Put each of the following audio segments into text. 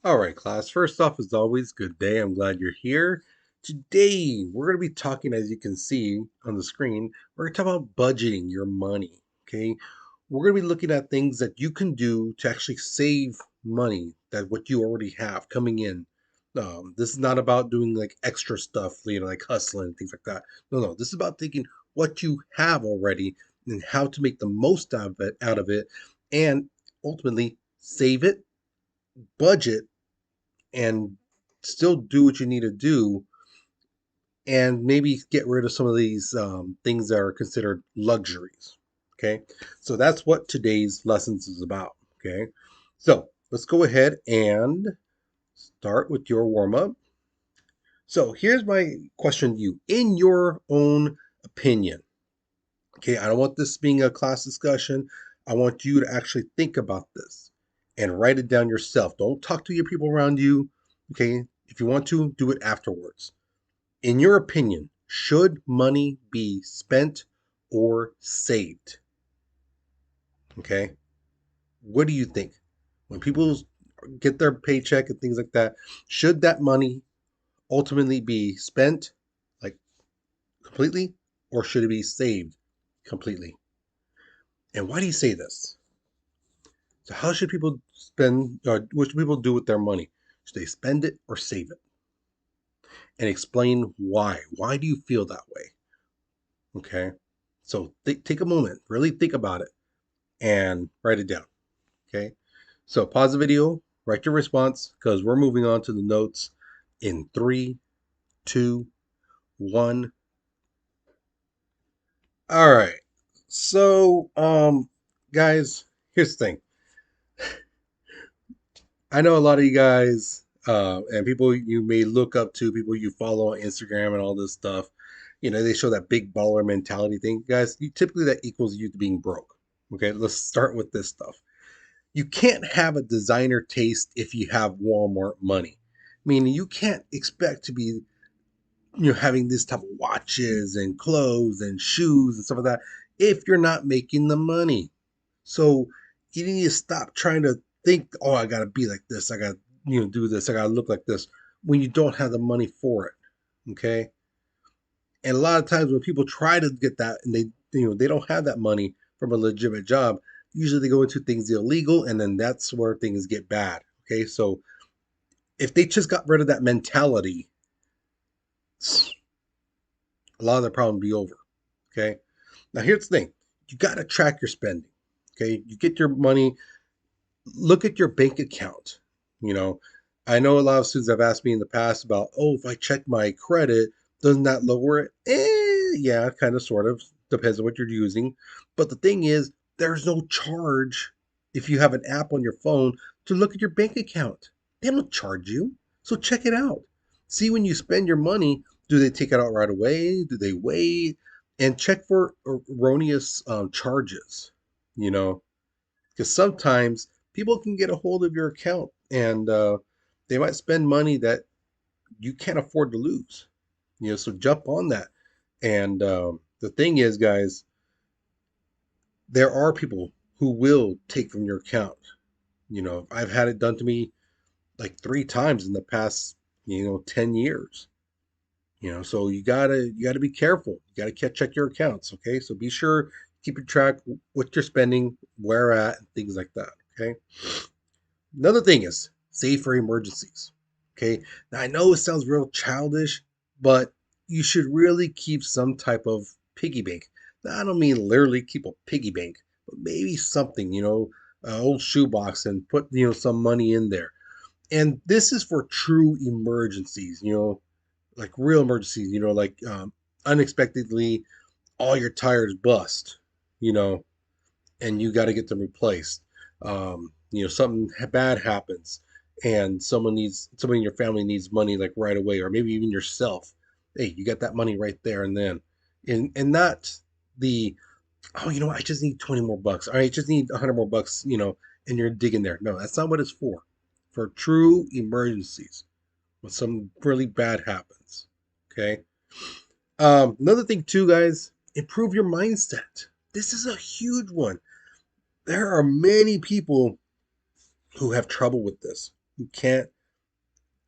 All right, class. First off, as always, good day. I'm glad you're here. Today, we're going to be talking, as you can see on the screen, we're going to talk about budgeting your money. Okay. We're going to be looking at things that you can do to actually save money that what you already have coming in. This is not about doing like extra stuff, like hustling and things like that. No. This is about taking what you have already and how to make the most out of it, and ultimately save it, budget, and still do what you need to do, and maybe get rid of some of these things that are considered luxuries. Okay, so that's what today's lessons is about. Okay, so let's go ahead and start with your warm up. So here's my question to you: in your own opinion, okay, I don't want this being a class discussion. I want you to actually think about this and write it down yourself. Don't talk to your people around you. Okay, if you want to, do it afterwards. In your opinion, should money be spent or saved? Okay. What do you think? When people get their paycheck and things like that, should that money ultimately be spent like completely, or should it be saved completely? And why do you say this? So, how should people spend, or what should people do with their money? Should they spend it or save it? And explain why. Why do you feel that way? Okay. So, take a moment, really think about it, and write it down. Okay. So pause the video, write your response, because we're moving on to the notes in three, two, one. All right. So, guys, here's the thing. I know a lot of you guys, and people you may look up to, people you follow on Instagram and all this stuff. They show that big baller mentality thing, guys. Typically that equals you to being broke. Okay, let's start with this stuff. You can't have a designer taste if you have Walmart money. Meaning you can't expect to be having this type of watches and clothes and shoes and stuff like that if you're not making the money. So you need to stop trying to think, oh, I gotta be like this, I gotta do this, I gotta look like this when you don't have the money for it. Okay. And a lot of times when people try to get that and they don't have that money from a legitimate job, usually they go into things illegal, and then that's where things get bad. Okay, so if they just got rid of that mentality, a lot of the problem would be over. Okay, now here's the thing: you got to track your spending. Okay, you get your money, look at your bank account. You know, I know a lot of students have asked me in the past about, oh, if I check my credit, doesn't that lower it? Yeah, kind of, sort of. Depends on what you're using. But the thing is, there's no charge if you have an app on your phone to look at your bank account. They don't charge you. So check it out. See when you spend your money, do they take it out right away? Do they wait? And check for erroneous charges, you know, because sometimes people can get a hold of your account, and they might spend money that you can't afford to lose. So jump on that. And the thing is, guys, there are people who will take from your account. I've had it done to me like three times in the past 10 years. So you gotta be careful. You gotta check your accounts. Okay, so be sure, keep your track what you're spending, where at, and things like that. Okay. Another thing is save for emergencies. Okay. Now I know it sounds real childish, but you should really keep some type of piggy bank. Now, I don't mean literally keep a piggy bank, but maybe something, an old shoebox, and put, some money in there. And this is for true emergencies, like real emergencies, like unexpectedly all your tires bust, you know, and you got to get them replaced. Something bad happens, and someone in your family needs money like right away, or maybe even yourself. Hey, you got that money right there and then, and not the, oh, I just need 20 more bucks. All right, I just need 100 more bucks, and you're digging there. No, that's not what it's for. For true emergencies, when something really bad happens. Okay. Another thing too, guys, improve your mindset. This is a huge one. There are many people who have trouble with this. who can't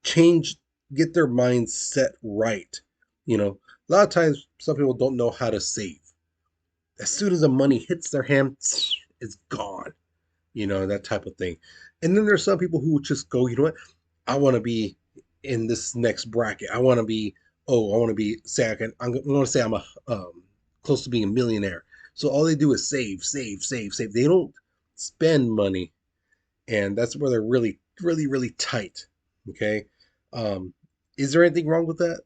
change, get their mind set right. You know, a lot of times some people don't know how to save. As soon as the money hits their hand, it's gone. You know, that type of thing. And then there's some people who just go, you know what? I want to be in this next bracket. I want to be, I want to be, say, I'm going to say I'm close to being a millionaire. So all they do is save, save, save, save. They don't spend money. And that's where they're really, really, really tight. Okay. Um, is there anything wrong with that?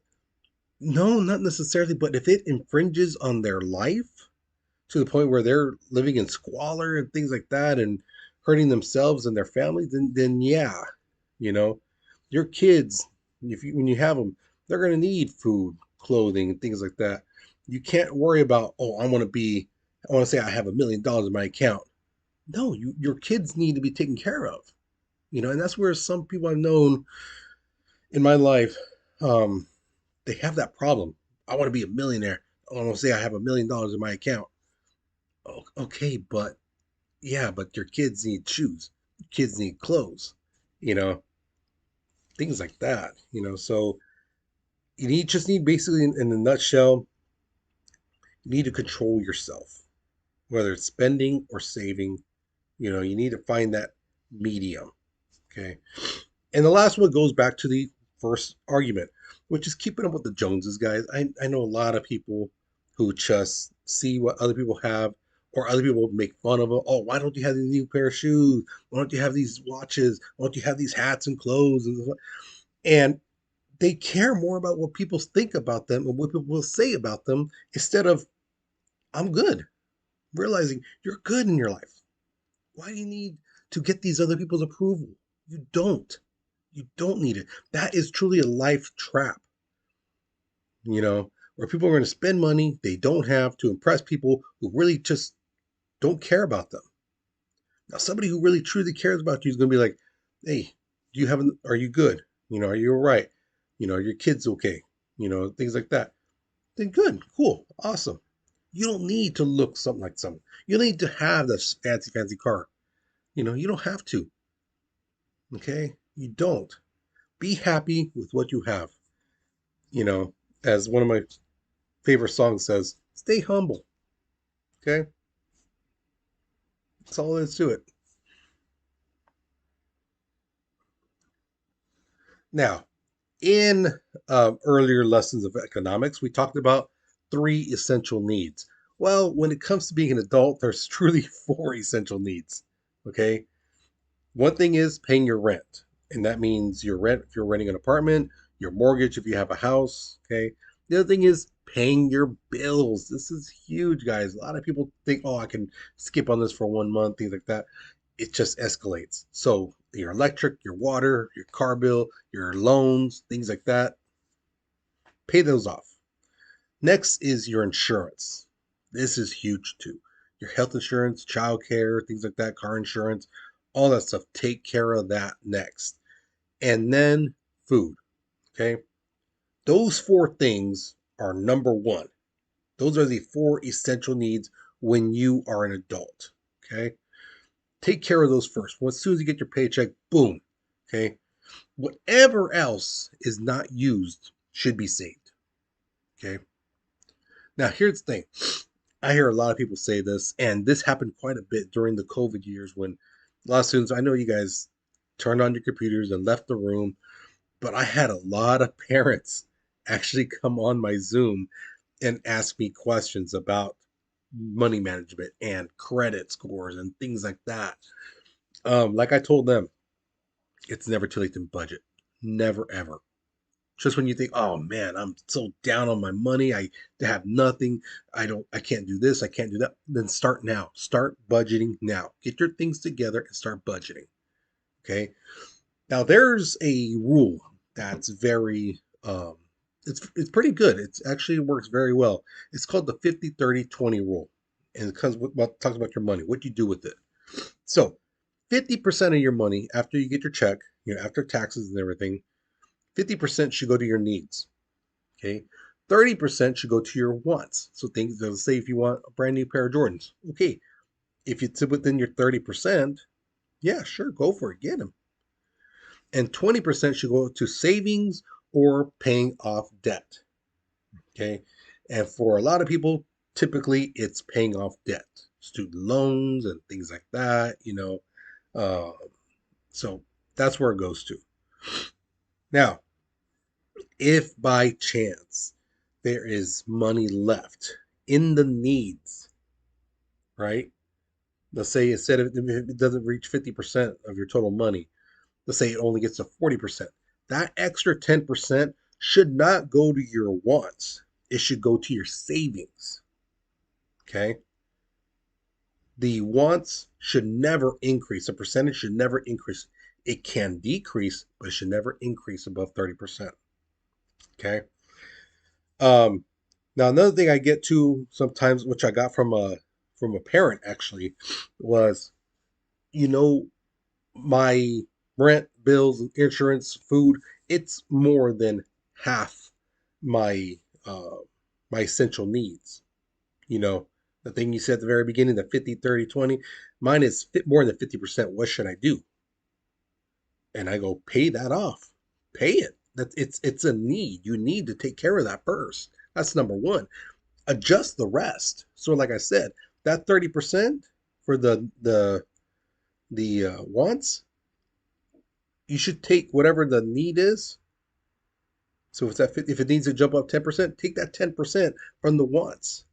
No, not necessarily. But if it infringes on their life, to the point where they're living in squalor and things like that and hurting themselves and their families, then yeah, you know, your kids, if you, when you have them, they're going to need food, clothing, and things like that. You can't worry about, oh, I want to say I have $1 million in my account. No, your kids need to be taken care of, you know, and that's where some people I've known in my life, um, they have that problem. I want to be a millionaire. I want to say I have $1 million in my account. Okay, but yeah, but your kids need shoes, kids need clothes, you know, things like that, you know. So you need just need basically in a nutshell, you need to control yourself, whether it's spending or saving. You know, you need to find that medium. Okay. And the last one goes back to the first argument, which is keeping up with the Joneses, guys. I know a lot of people who just see what other people have, or other people make fun of them. Oh, why don't you have these new pair of shoes? Why don't you have these watches? Why don't you have these hats and clothes? And they care more about what people think about them and what people will say about them instead of, I'm good. Realizing you're good in your life. Why do you need to get these other people's approval? You don't. You don't need it. That is truly a life trap, you know, where people are going to spend money they don't have to impress people who really just don't care about them. Now, somebody who really truly cares about you is going to be like, hey, do you have, are you good? You know, are you all right? You know, are your kids okay? You know, things like that. Then good, cool, awesome. You don't need to look something like something. You don't need to have this fancy, fancy car. You know, you don't have to. Okay? You don't. Be happy with what you have. You know, as one of my favorite songs says, stay humble. Okay? That's all there is to it. Now, in earlier lessons of economics, we talked about three essential needs. Well, when it comes to being an adult, there's truly four essential needs. Okay? One thing is paying your rent, and that means your rent if you're renting an apartment, your mortgage if you have a house. Okay. The other thing is paying your bills. This is huge, guys. A lot of people think, oh, I can skip on this for 1 month, things like that. It just escalates. So your electric, your water, your car bill, your loans, things like that, pay those off. Next is your insurance. This is huge too. Your health insurance, child care, things like that, car insurance, all that stuff. Take care of that next. And then food. Okay. Those four things are number one. Those are the four essential needs when you are an adult. Okay. Take care of those first. Well, as soon as you get your paycheck, boom. Okay. Whatever else is not used should be saved. Okay. Now, here's the thing. I hear a lot of people say this, and this happened quite a bit during the COVID years when a lot of students, I know you guys turned on your computers and left the room, but I had a lot of parents actually come on my Zoom and ask me questions about money management and credit scores and things like that. Like I told them, it's never too late to budget. Never ever. Just when you think, oh man, I'm so down on my money, I have nothing, I can't do this, I can't do that, then start now. Start budgeting now. Get your things together and start budgeting. Okay. Now there's a rule that's very it's pretty good. It's actually works very well. It's called the 50-30-20 rule. And it comes with what talks about your money, what you do with it. So 50% of your money after you get your check, you know, after taxes and everything, 50% should go to your needs. Okay. 30% should go to your wants. So things that say if you want a brand new pair of Jordans. Okay. If it's within your 30%, yeah, sure, go for it. Get them. and 20% should go to savings or paying off debt. Okay. And for a lot of people, typically it's paying off debt, student loans and things like that, Uh, so that's where it goes to. Now, if by chance there is money left in the needs, right? Let's say instead of if it doesn't reach 50% of your total money, let's say it only gets to 40%. That extra 10% should not go to your wants. It should go to your savings. Okay. The wants should never increase. The percentage should never increase. It can decrease, but it should never increase above 30%. Okay. Um, Now another thing I get to sometimes, which I got from a parent actually, was you know my rent, bills, insurance, food, it's more than half my uh my essential needs. You know, the thing you said at the very beginning, the 50, 30, 20, mine is more than 50%. What should I do? And I go, pay that off. Pay it. It's a need. You need to take care of that first. That's number one. Adjust the rest. So like I said, that 30% for the wants, you should take whatever the need is. So if it needs to jump up 10%, take that 10% from the wants.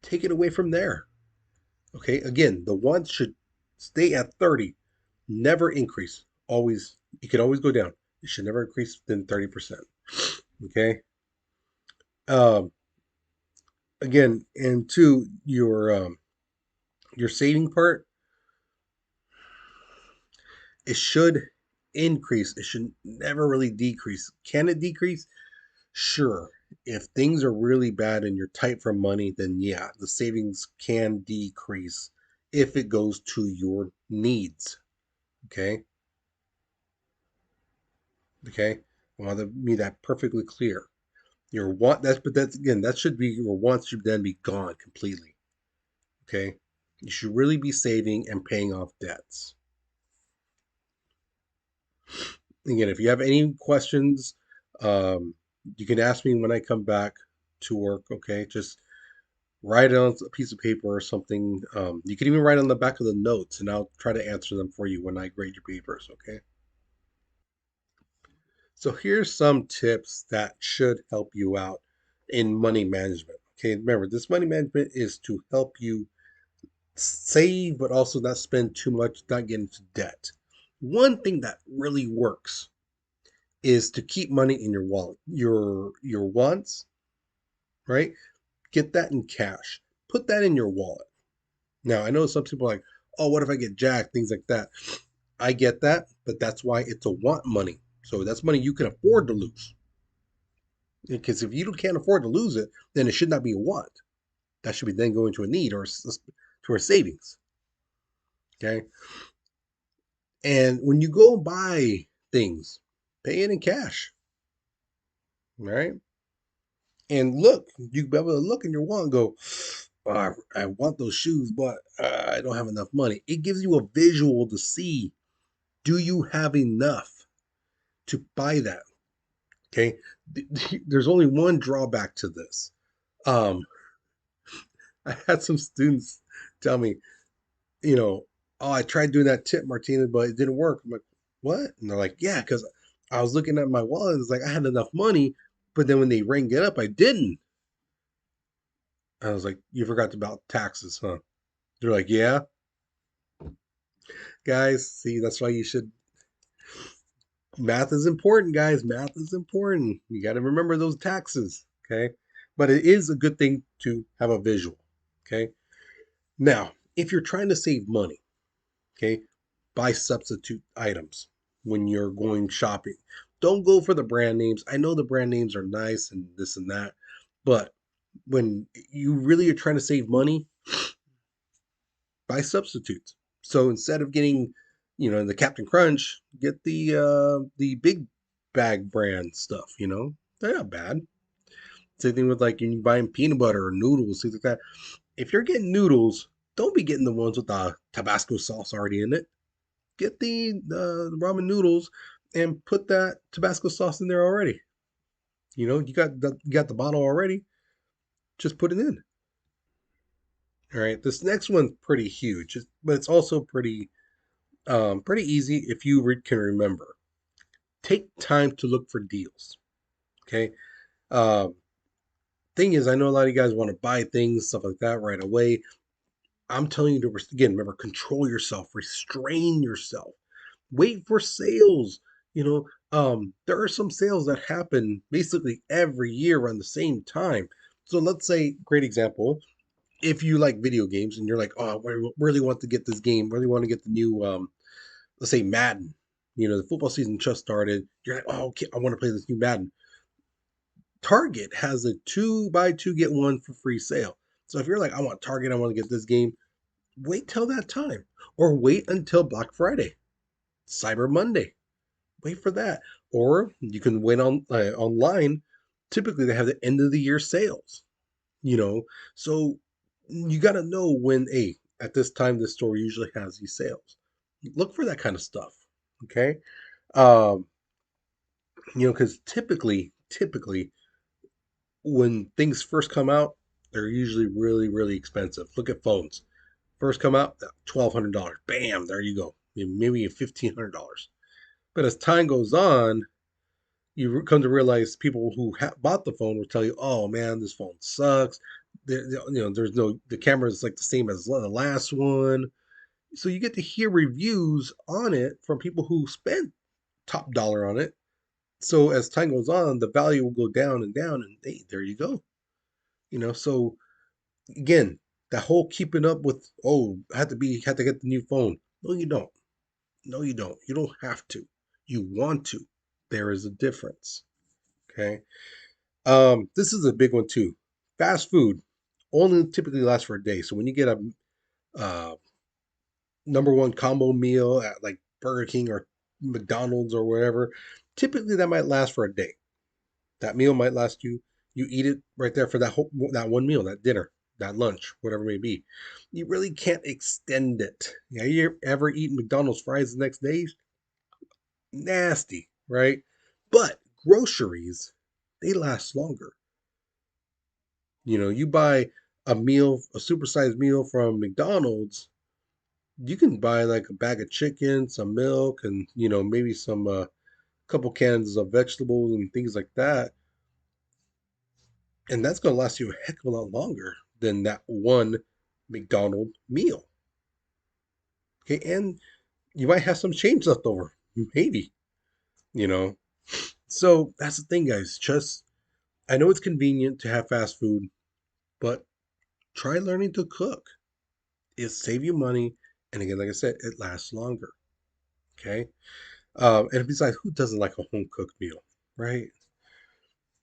Take it away from there. Okay, again, the wants should stay at 30, never increase. Always, you can always go down. It should never increase than 30%. Okay. Um, Again, and to your saving part, it should increase. It should never really decrease. Can it decrease? Sure. If things are really bad and you're tight for money, then yeah, the savings can decrease if it goes to your needs. Okay. Okay. I want to be that perfectly clear. Your want that's but that's again that should be your wants should then be gone completely. Okay. You should really be saving and paying off debts. Again, if you have any questions, um, you can ask me when I come back to work. Okay, just write it on a piece of paper or something. You can even write on the back of the notes, and I'll try to answer them for you when I grade your papers. Okay. So here's some tips that should help you out in money management. Okay, remember this money management is to help you save, but also not spend too much, not get into debt. One thing that really works is to keep money in your wallet. Your wants, right? Get that in cash. Put that in your wallet. Now, I know some people are like, oh, what if I get jacked? Things like that. I get that, but that's why it's a want money. So that's money you can afford to lose. Because if you can't afford to lose it, then it should not be a want. That should be then going to a need or to a savings. Okay. And when you go buy things, pay it in cash. Right. And look, you be able to look in your wallet and go, oh, I want those shoes, but I don't have enough money. It gives you a visual to see, do you have enough to buy that? Okay. There's only one drawback to this. Um, I had some students tell me, you know, oh, I tried doing that tip, Martina, but it didn't work. I'm like, what? And they're like, yeah, because I was looking at my wallet. It's like I had enough money, but then when they rang it up, I didn't. I was like, you forgot about taxes, huh? They're like, yeah, guys. See, that's why you should. Math is important, guys. Math is important. You got to remember those taxes, okay? But it is a good thing to have a visual, okay? Now, if you're trying to save money, okay, buy substitute items when you're going shopping. Don't go for the brand names. I know the brand names are nice and this and that, but when you really are trying to save money, buy substitutes. So instead of getting, the Captain Crunch, get the big bag brand stuff, They're not bad. Same thing with like you buying peanut butter or noodles, things like that. If you're getting noodles, don't be getting the ones with the Tabasco sauce already in it. get the ramen noodles and put that Tabasco sauce in there already. You got the bottle already. Just put it in. All right. This next one's pretty huge, but it's also pretty easy if you can remember. Take time to look for deals. Okay. Um, Thing is, I know a lot of you guys want to buy things, stuff like that right away. I'm telling you to, again, remember, control yourself, restrain yourself, wait for sales. There are some sales that happen basically every year around the same time. So let's say, great example, if you like video games and you're like, oh, I really want to get this game, really want to get the new, let's say Madden. The football season just started. You're like, oh, okay, I want to play this new Madden. Target has a two buy two get one for free sale. So if you're like, I want Target, I want to get this game, wait till that time, or wait until Black Friday, Cyber Monday. Wait for that, or you can wait on online. Typically, they have the end of the year sales. You know, so you got to know when at this time the store usually has these sales. Look for that kind of stuff. Okay, um, because typically when things first come out, they're usually really, really expensive. Look at phones. First come out, $1,200. Bam, there you go. Maybe $1,500. But as time goes on, you come to realize people who bought the phone will tell you, "Oh man, this phone sucks. There's no the camera is like the same as the last one." So you get to hear reviews on it from people who spent top dollar on it. So as time goes on, the value will go down and down, and hey, there you go. So again, that whole keeping up with, oh, had to get the new phone. No, you don't. No, you don't. You don't have to. You want to. There is a difference. Okay. This is a big one too. Fast food only typically lasts for a day. So when you get a uh, number one combo meal at like Burger King or McDonald's or wherever, typically that might last for a day. That meal might last you. You eat it right there for that one meal, that dinner, that lunch, whatever it may be. You really can't extend it. Yeah, you ever eaten McDonald's fries the next day? Nasty, right? But groceries, they last longer. You buy a supersized meal from McDonald's, you can buy like a bag of chicken, some milk, and maybe some couple cans of vegetables and things like that, and that's going to last you a heck of a lot longer than that one McDonald meal. Okay, and you might have some change left over, maybe. You know, so that's the thing, guys. Just I know it's convenient to have fast food, but try learning to cook. It save you money, and again, like I said, it lasts longer. Okay. And besides, who doesn't like a home cooked meal, right?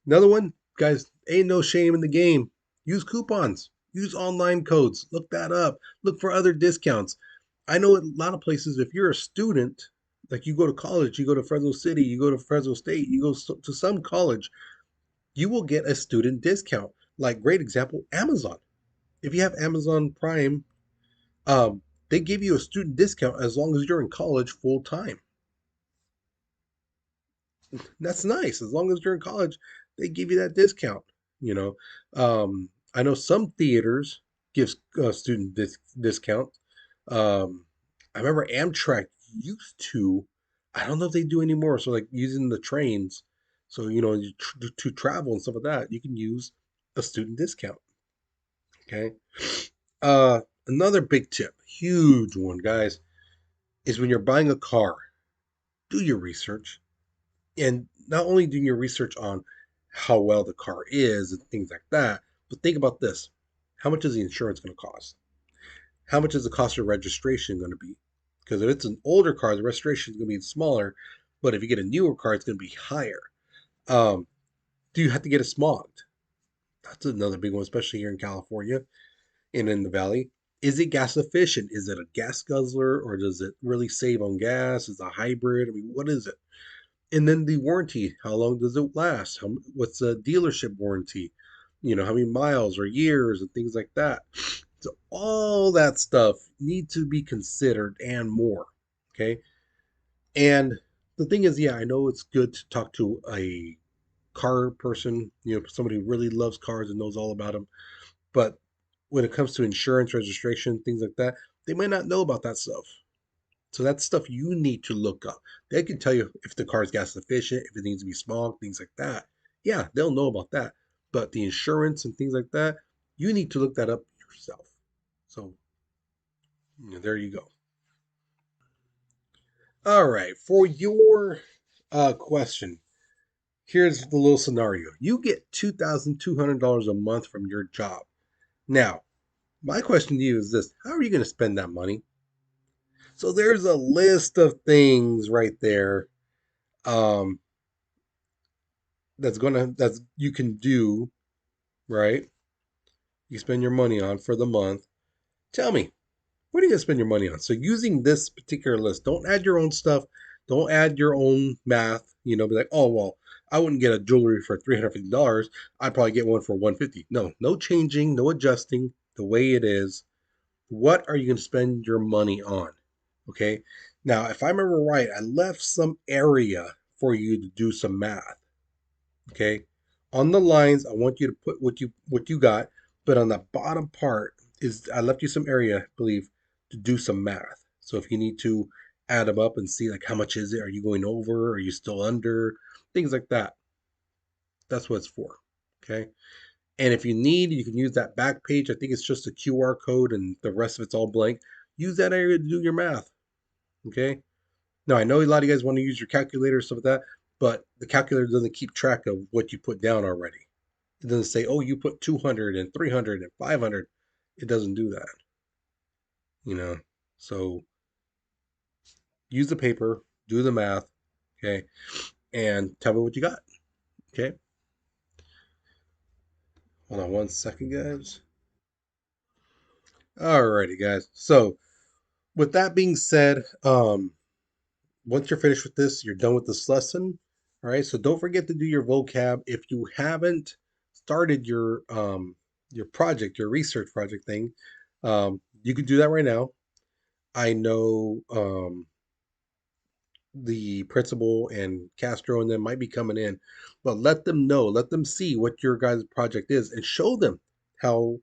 Another one, guys, ain't no shame in the game. Use coupons, use online codes, look that up, look for other discounts. I know a lot of places, if you're a student, like you go to college, you go to Fresno City, you go to Fresno State, you go to some college, you will get a student discount. Like, great example, Amazon. If you have Amazon Prime, they give you a student discount as long as you're in college full time. That's nice. As long as you're in college, they give you that discount. You know, I know some theaters gives student discount. Um, I remember Amtrak used to. I don't know if they do anymore. So like using the trains, so to travel and stuff like that, you can use a student discount. Okay. Another big tip, huge one, guys, is when you're buying a car, do your research and not only doing your research on how well the car is and things like that, but think about this. How much is the insurance going to cost? How much is the cost of registration going to be? Because if it's an older car, the registration is going to be smaller, but if you get a newer car, it's going to be higher. Um, do you have to get it smogged? That's another big one, especially here in California and in the valley. Is it gas efficient? Is it a gas guzzler or does it really save on gas? Is it a hybrid? I mean, what is it? And then the warranty, how long does it last? What's the dealership warranty? How many miles or years and things like that. So all that stuff need to be considered and more. Okay. And the thing is, yeah, I know it's good to talk to a car person, somebody who really loves cars and knows all about them. But when it comes to insurance, registration, things like that, they might not know about that stuff. So that's stuff you need to look up. They can tell you if the car is gas efficient, if it needs to be small, things like that. Yeah, they'll know about that. But the insurance and things like that, you need to look that up yourself. So there you go. All right, for your question, here's the little scenario. You get $2,200 a month from your job. Now, my question to you is this: how are you going to spend that money? So there's a list of things right there, um, that's you can do, right? You spend your money on for the month. Tell me, what are you gonna spend your money on? So using this particular list, don't add your own stuff. Don't add your own math. Be like, oh well, I wouldn't get a jewelry for $350. I'd probably get one for 150. No, no changing, no adjusting. The way it is. What are you gonna spend your money on? Okay. Now, if I remember right, I left some area for you to do some math. Okay. On the lines, I want you to put what you got, but on the bottom part is I left you some area, I believe, to do some math. So if you need to add them up and see like how much is it, are you going over, are you still under, things like that. That's what it's for. Okay. And if you need, you can use that back page. I think it's just a QR code and the rest of it's all blank. Use that area to do your math. Okay. Now I know a lot of you guys want to use your calculator, stuff like that, but the calculator doesn't keep track of what you put down already. It doesn't say, oh, you put 200 and 300 and 500. It doesn't do that, you know. So use the paper, do the math, okay, and tell me what you got, okay. Hold on one second, guys. Alrighty, guys. So with that being said, once you're finished with this, you're done with this lesson. All right. So don't forget to do your vocab. If you haven't started your project, your research project thing, you can do that right now. I know the principal and Castro and them might be coming in, but let them know, let them see what your guys' project is, and show them how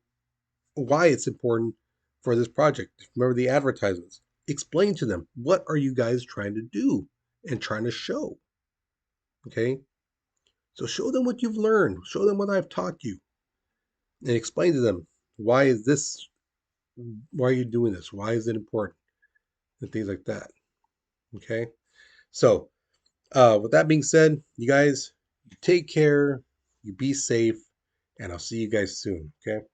why it's important for this project. Remember the advertisements. Explain to them what are you guys trying to do and trying to show. Okay, so show them what you've learned, show them what I've taught you, and explain to them why is this, why are you doing this, why is it important, and things like that. Okay, so with that being said, you guys, you take care, you be safe, and I'll see you guys soon. Okay.